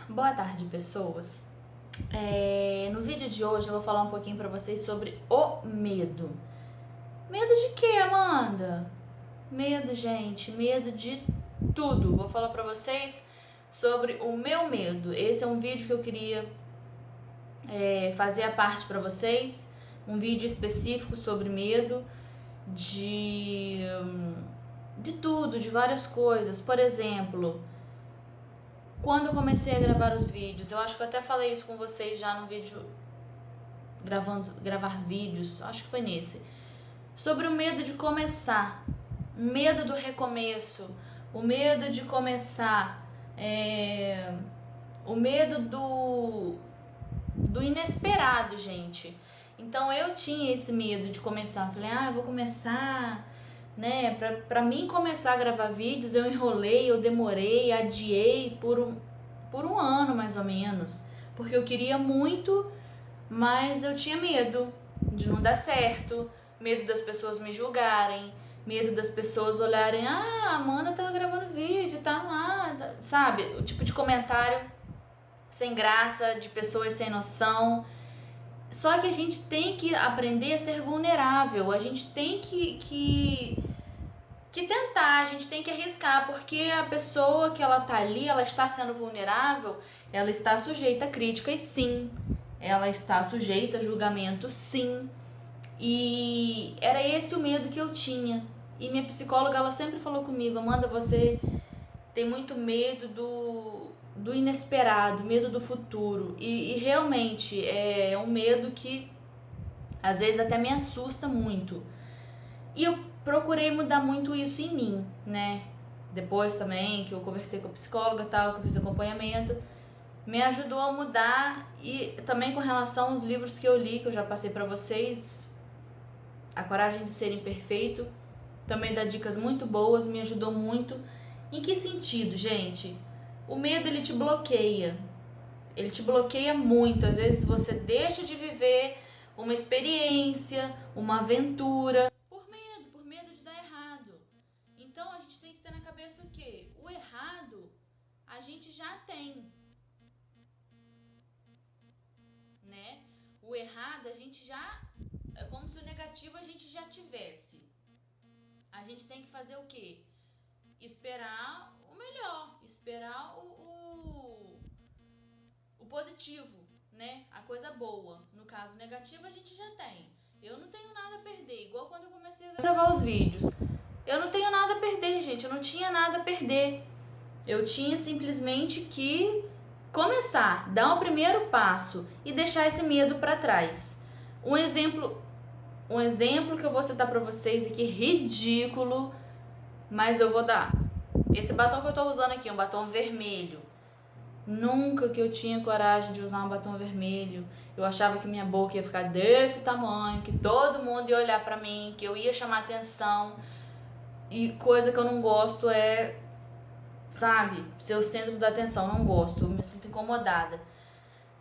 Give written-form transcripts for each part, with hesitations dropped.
Boa tarde, pessoas. No vídeo de hoje eu vou falar um pouquinho pra vocês sobre o medo. Medo de quê, Amanda? Medo, gente, medo de tudo. Vou falar pra vocês sobre o meu medo. Esse é um vídeo que eu queria fazer a parte pra vocês. Um vídeo específico sobre medo de tudo, de várias coisas. Por exemplo, quando eu comecei a gravar os vídeos, eu acho que eu até falei isso com vocês já no vídeo, gravar vídeos, acho que foi nesse, sobre o medo de começar, o medo do recomeço, o medo de começar, o medo do inesperado, gente. Então eu tinha esse medo de começar, falei, eu vou começar, né, pra mim começar a gravar vídeos, eu enrolei, eu demorei, adiei por um ano mais ou menos, porque eu queria muito, mas eu tinha medo de não dar certo, medo das pessoas me julgarem, medo das pessoas olharem, a Amanda tava gravando vídeo, tá lá, sabe, o tipo de comentário sem graça, de pessoas sem noção. Só que a gente tem que aprender a ser vulnerável, a gente tem que tentar, a gente tem que arriscar, porque a pessoa que ela tá ali, ela está sendo vulnerável, ela está sujeita a críticas, sim, ela está sujeita a julgamento, sim, e era esse o medo que eu tinha. E minha psicóloga, ela sempre falou comigo, Amanda, você tem muito medo do inesperado, medo do futuro, e realmente é um medo que às vezes até me assusta muito. E eu procurei mudar muito isso em mim, né? Depois também que eu conversei com a psicóloga e tal, que eu fiz acompanhamento, me ajudou a mudar. E também com relação aos livros que eu li, que eu já passei pra vocês, A Coragem de Ser Imperfeito, também dá dicas muito boas, me ajudou muito. Em que sentido, gente? O medo, ele te bloqueia. Ele te bloqueia muito. Às vezes você deixa de viver uma experiência, uma aventura, por medo de dar errado. Então a gente tem que ter na cabeça o quê? O errado a gente já tem, né? O errado a gente já, é como se o negativo a gente já tivesse. A gente tem que fazer o quê? Esperar o melhor, esperar o positivo, né? A coisa boa. No caso negativo a gente já tem. Eu não tenho nada a perder, igual quando eu comecei a gravar os vídeos. Eu não tenho nada a perder, gente, eu não tinha nada a perder. Eu tinha simplesmente que começar, dar o primeiro passo e deixar esse medo para trás. Um exemplo que eu vou citar para vocês aqui, ridículo, mas eu vou dar. Esse batom que eu tô usando aqui, um batom vermelho. Nunca que eu tinha coragem de usar um batom vermelho. Eu achava que minha boca ia ficar desse tamanho, que todo mundo ia olhar pra mim, que eu ia chamar atenção. E coisa que eu não gosto é, sabe, ser o centro da atenção. Não gosto, eu me sinto incomodada.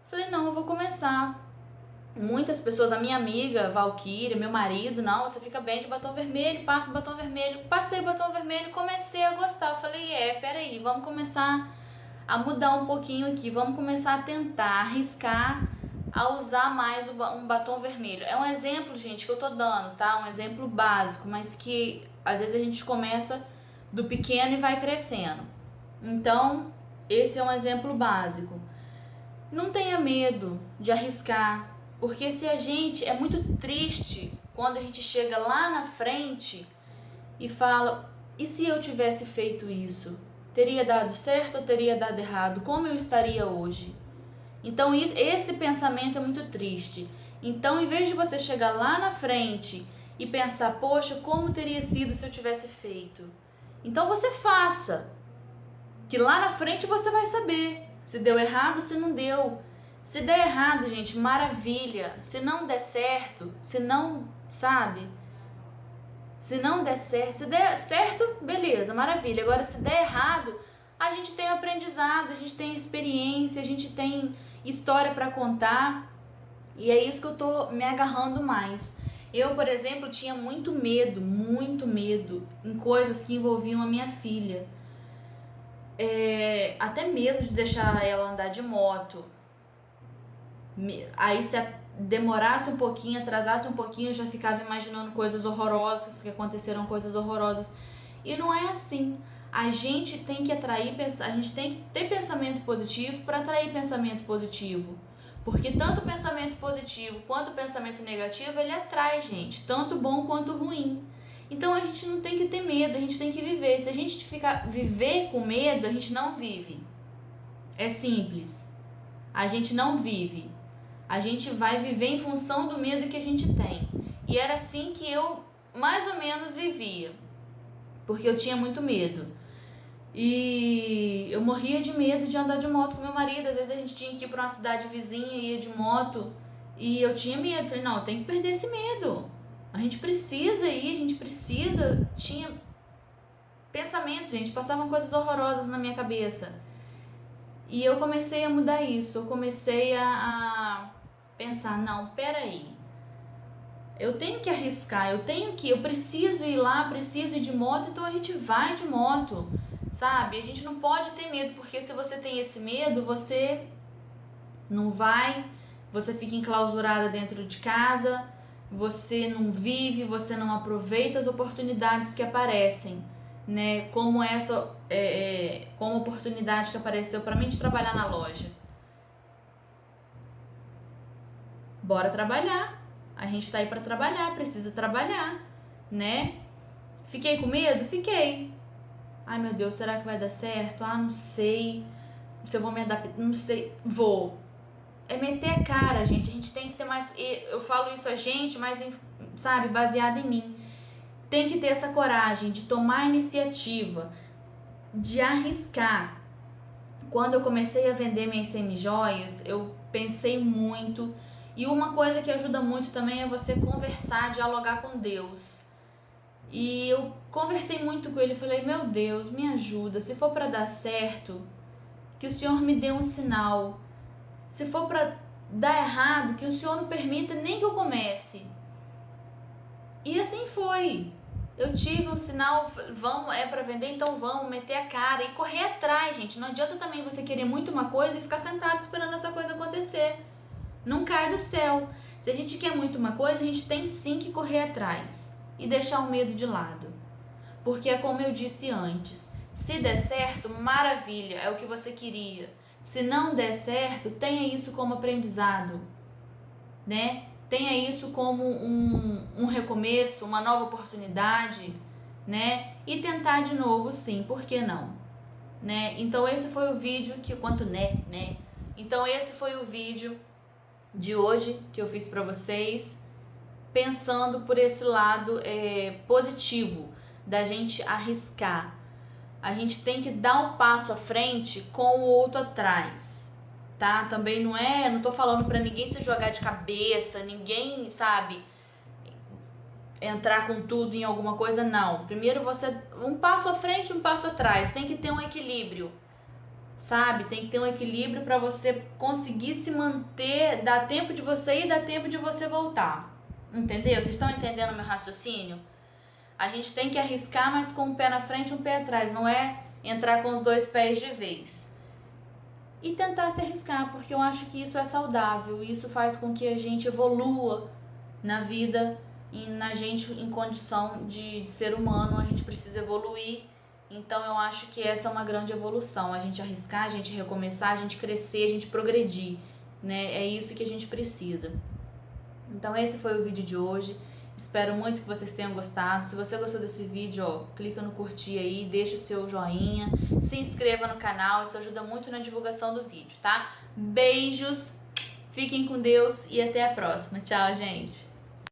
Falei, não, eu vou começar. Muitas pessoas, a minha amiga Valquíria, meu marido, não, você fica bem de batom vermelho, passa o batom vermelho. Passei o batom vermelho e comecei a gostar. Eu falei, peraí, vamos começar a mudar um pouquinho aqui, vamos começar a tentar, arriscar a usar mais um batom vermelho. É um exemplo, gente, que eu tô dando, tá? Um exemplo básico, mas que às vezes a gente começa do pequeno e vai crescendo. Então, esse é um exemplo básico. Não tenha medo de arriscar, porque se a gente, é muito triste quando a gente chega lá na frente e fala, e se eu tivesse feito isso? Teria dado certo ou teria dado errado? Como eu estaria hoje? Então esse pensamento é muito triste. Então, em vez de você chegar lá na frente e pensar, poxa, como teria sido se eu tivesse feito? Então você faça, que lá na frente você vai saber se deu errado, se não deu. Se der errado, gente, maravilha. Se não der certo, se não, sabe? Se não der certo, se der certo, beleza, maravilha. Agora, se der errado, a gente tem aprendizado, a gente tem experiência, a gente tem história para contar. E é isso que eu tô me agarrando mais. Eu, por exemplo, tinha muito medo em coisas que envolviam a minha filha. Até medo de deixar ela andar de moto. Aí se demorasse um pouquinho, atrasasse um pouquinho, eu já ficava imaginando coisas horrorosas, que aconteceram coisas horrorosas. E não é assim. A gente tem que a gente tem que ter pensamento positivo para atrair pensamento positivo. Porque tanto o pensamento positivo quanto o pensamento negativo, ele atrai, gente, tanto bom quanto ruim. Então a gente não tem que ter medo, a gente tem que viver. Se a gente viver com medo, a gente não vive. É simples. A gente não vive. A gente vai viver em função do medo que a gente tem. E era assim que eu mais ou menos vivia. Porque eu tinha muito medo. E eu morria de medo de andar de moto com meu marido. Às vezes a gente tinha que ir para uma cidade vizinha e ia de moto. E eu tinha medo. Falei, não, tem que perder esse medo. A gente precisa ir, a gente precisa. Tinha pensamentos, gente. Passavam coisas horrorosas na minha cabeça. E eu comecei a mudar isso. Eu comecei a pensar, não, peraí. Eu tenho que arriscar, eu preciso ir lá, preciso ir de moto, então a gente vai de moto. Sabe? A gente não pode ter medo, porque se você tem esse medo, você não vai, você fica enclausurada dentro de casa, você não vive, você não aproveita as oportunidades que aparecem, né? Como como a oportunidade que apareceu para mim de trabalhar na loja. Bora trabalhar. A gente tá aí para trabalhar, precisa trabalhar, né? Fiquei com medo? Fiquei. Ai, meu Deus, será que vai dar certo? Ah, não sei se eu vou me adaptar, não sei. Vou. É meter a cara, gente. A gente tem que ter mais... Eu falo isso a gente, mas, sabe, baseado em mim. Tem que ter essa coragem de tomar a iniciativa, de arriscar. Quando eu comecei a vender minhas semijoias, eu pensei muito. E uma coisa que ajuda muito também é você conversar, dialogar com Deus. E eu conversei muito com ele, falei, meu Deus, me ajuda, se for para dar certo, que o Senhor me dê um sinal. Se for para dar errado, que o Senhor não permita nem que eu comece. E assim foi. Eu tive um sinal, é para vender, então vamos meter a cara e correr atrás, gente. Não adianta também você querer muito uma coisa e ficar sentado esperando essa coisa acontecer. Não cai do céu. Se a gente quer muito uma coisa, a gente tem sim que correr atrás e deixar o medo de lado. Porque é como eu disse antes, se der certo, maravilha, é o que você queria. Se não der certo, tenha isso como aprendizado, né? Tenha isso como um recomeço, uma nova oportunidade, né? E tentar de novo, sim, por que não? Né? Então esse foi o vídeo Então esse foi o vídeo de hoje que eu fiz para vocês, pensando por esse lado positivo da gente arriscar. A gente tem que dar um passo à frente com o outro atrás, tá? Também não tô falando pra ninguém se jogar de cabeça, ninguém, sabe, entrar com tudo em alguma coisa, não. Primeiro você, um passo à frente, um passo atrás, tem que ter um equilíbrio, sabe? Tem que ter um equilíbrio pra você conseguir se manter, dá tempo de você ir, dá tempo de você voltar, entendeu? Vocês estão entendendo o meu raciocínio? A gente tem que arriscar, mas com um pé na frente e um pé atrás. Não é entrar com os dois pés de vez. E tentar se arriscar, porque eu acho que isso é saudável. Isso faz com que a gente evolua na vida e na gente em condição de ser humano. A gente precisa evoluir. Então eu acho que essa é uma grande evolução. A gente arriscar, a gente recomeçar, a gente crescer, a gente progredir, né? É isso que a gente precisa. Então esse foi o vídeo de hoje. Espero muito que vocês tenham gostado. Se você gostou desse vídeo, ó, clica no curtir aí, deixa o seu joinha, se inscreva no canal, isso ajuda muito na divulgação do vídeo, tá? Beijos, fiquem com Deus e até a próxima. Tchau, gente!